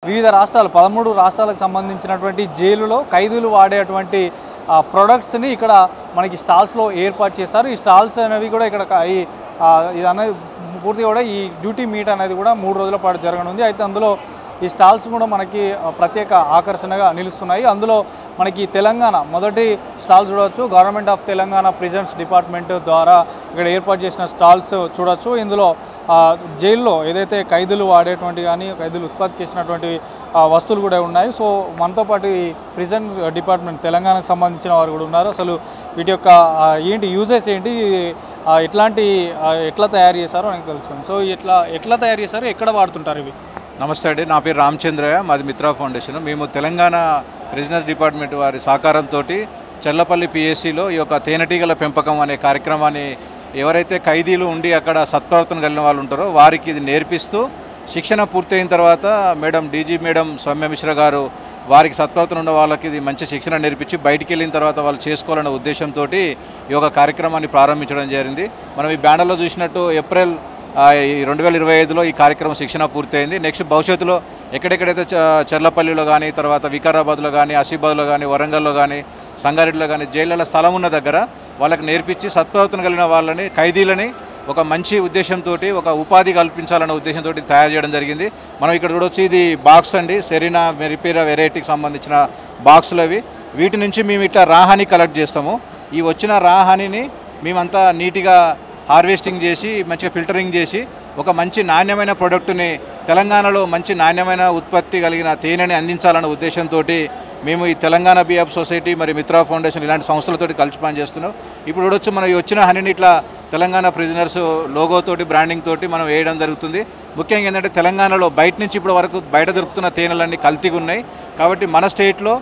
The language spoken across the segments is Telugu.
వివిధ రాష్ట్రాలు 13 రాష్ట్రాలకు సంబంధించినటువంటి జైలులో ఖైదీలు వాడేటువంటి ప్రొడక్ట్స్ని ఇక్కడ మనకి స్టాల్స్లో ఏర్పాటు చేస్తారు. ఈ స్టాల్స్ అనేవి కూడా ఇక్కడ ఇది అనేది పూర్తిగా కూడా ఈ డ్యూటీ మీట్ అనేది కూడా 3 రోజుల పాటు జరగనుంది. అయితే అందులో ఈ స్టాల్స్ కూడా మనకి ప్రత్యేక ఆకర్షణగా నిలుస్తున్నాయి. అందులో మనకి తెలంగాణ మొదటి స్టాల్ చూడవచ్చు. Government of Telangana prisons department ద్వారా ఇక్కడ ఏర్పాటు చేసిన స్టాల్స్ చూడవచ్చు. ఇందులో జైల్లో ఏదైతే ఖైదీలు వాడేటువంటి కానీ ఖైదీలు ఉత్పత్తి చేసినటువంటి వస్తువులు కూడా ఉన్నాయి. సో మనతో పాటు ఈ ప్రిజన్ డిపార్ట్మెంట్ తెలంగాణకు సంబంధించిన వారు కూడా ఉన్నారు. అసలు వీటి యొక్క ఏంటి యూజెస్ ఏంటి, ఎట్లా తయారు చేశారో నాకు తెలుసుకుంది. సో ఎట్లా తయారు చేశారు, ఎక్కడ వాడుతుంటారు ఇవి? నమస్తే అండి, నా పేరు రామచంద్రయ్య, మాది మిత్రా ఫౌండేషన్. మేము తెలంగాణ ప్రిజనర్స్ డిపార్ట్మెంట్ వారి సహకారంతో చల్లపల్లి పిఎస్సిలో ఈ యొక్క తేనెటీగల పెంపకం అనే కార్యక్రమాన్ని ఎవరైతే ఖైదీలు ఉండి అక్కడ సత్ప్రవర్తన కలిగిన వాళ్ళు ఉంటారో వారికి ఇది నేర్పిస్తూ శిక్షణ పూర్తయిన తర్వాత డీజీ మేడం సౌమ్య మిశ్రా గారు వారికి సత్ప్రవర్తన ఉన్న వాళ్ళకి ఇది మంచి శిక్షణ నేర్పించి బయటికి వెళ్ళిన తర్వాత వాళ్ళు చేసుకోవాలనే ఉద్దేశంతో ఈ యొక్క కార్యక్రమాన్ని ప్రారంభించడం జరిగింది. మనం ఈ బ్యానర్లో చూసినట్టు ఏప్రిల్ 2025లో ఈ కార్యక్రమం శిక్షణ పూర్తయింది. నెక్స్ట్ భవిష్యత్తులో ఎక్కడెక్కడైతే చర్లపల్లిలో కానీ, తర్వాత వికారాబాద్లో కానీ, ఆసిఫాబాద్లో కానీ, వరంగల్లో కానీ, సంగారెడ్డిలో కానీ జైళ్ళ స్థలం ఉన్న దగ్గర వాళ్ళకి నేర్పించి సత్ప్రవర్తన కలిగిన వాళ్ళని ఖైదీలని ఒక మంచి ఉద్దేశంతో ఒక ఉపాధి కల్పించాలన్న ఉద్దేశంతో తయారు చేయడం జరిగింది. మనం ఇక్కడ చూడవచ్చు, ఇది బాక్స్ అండి, సెరీనా మెరిపీరా వెరైటీకి సంబంధించిన బాక్సులు అవి. వీటి నుంచి మేము ఇట్లా రాహాని కలెక్ట్ చేస్తాము. ఈ వచ్చిన రాహానిని మేమంతా నీట్గా హార్వెస్టింగ్ చేసి మంచిగా ఫిల్టరింగ్ చేసి ఒక మంచి నాణ్యమైన ప్రోడక్ట్ని తెలంగాణలో మంచి నాణ్యమైన ఉత్పత్తి కలిగిన తేనెని అందించాలన్న ఉద్దేశంతో మేము ఈ తెలంగాణ బీఎఫ్ సొసైటీ మరి మిత్రా ఫౌండేషన్ ఇలాంటి సంస్థలతో కలిసి పనిచేస్తున్నాం. ఇప్పుడు చూడొచ్చు, మనం వచ్చిన హనీని ఇట్లా తెలంగాణ ప్రిజనర్స్ లోగోతోటి బ్రాండింగ్ తోటి మనం వేయడం జరుగుతుంది. ముఖ్యంగా ఏంటంటే తెలంగాణలో బయట నుంచి ఇప్పటి వరకు బయట దొరుకుతున్న తేనెలన్నీ కల్తీగా ఉన్నాయి. కాబట్టి మన స్టేట్లో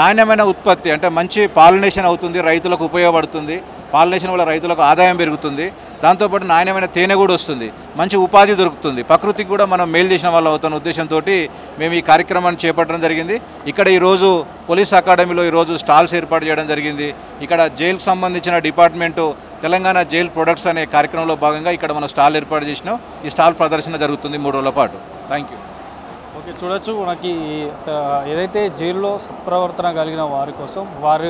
నాణ్యమైన ఉత్పత్తి అంటే మంచి పాలినేషన్ అవుతుంది, రైతులకు ఉపయోగపడుతుంది. పాలినేషన్ వల్ల రైతులకు ఆదాయం పెరుగుతుంది, దాంతోపాటు నాణ్యమైన తేనె కూడా వస్తుంది, మంచి ఉపాధి దొరుకుతుంది, ప్రకృతికి కూడా మనం మేలు చేసిన వాళ్ళు అవుతున్న ఉద్దేశంతో మేము ఈ కార్యక్రమాన్ని చేపట్టడం జరిగింది. ఇక్కడ ఈరోజు పోలీస్ అకాడమీలో ఈరోజు స్టాల్స్ ఏర్పాటు చేయడం జరిగింది. ఇక్కడ జైలుకు సంబంధించిన డిపార్ట్మెంటు తెలంగాణ జైల్ ప్రొడక్ట్స్ అనే కార్యక్రమంలో భాగంగా ఇక్కడ మనం స్టాల్ ఏర్పాటు చేసినాం. ఈ స్టాల్ ప్రదర్శన జరుగుతుంది 3 రోజుల పాటు. Thank you. ఓకే, చూడొచ్చు, మనకి ఏదైతే జైల్లో సత్ప్రవర్తన కలిగిన వారి కోసం వారు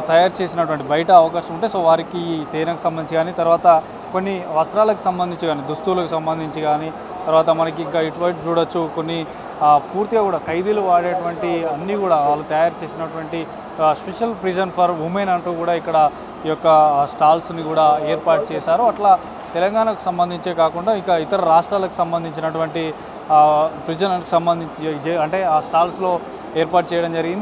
తయారు చేసినటువంటి బయట అవకాశం ఉంటే సో వారికి తేనెకు సంబంధించి కానీ, తర్వాత కొన్ని వస్త్రాలకు సంబంధించి కానీ, దుస్తువులకు సంబంధించి కానీ, తర్వాత మనకి ఇంకా ఇటువంటి చూడొచ్చు కొన్ని పూర్తిగా కూడా ఖైదీలు వాడేటువంటి అన్నీ కూడా వాళ్ళు తయారు చేసినటువంటి స్పెషల్ ప్రిజన్ ఫర్ ఉమెన్ అంటూ కూడా ఇక్కడ ఈ యొక్క స్టాల్స్ని కూడా ఏర్పాటు చేశారు. అట్లా తెలంగాణకు సంబంధించే కాకుండా ఇక ఇతర రాష్ట్రాలకు సంబంధించినటువంటి ప్రిజన్కి సంబంధించి అంటే ఆ స్టాల్స్లో ఏర్పాటు చేయడం జరిగింది.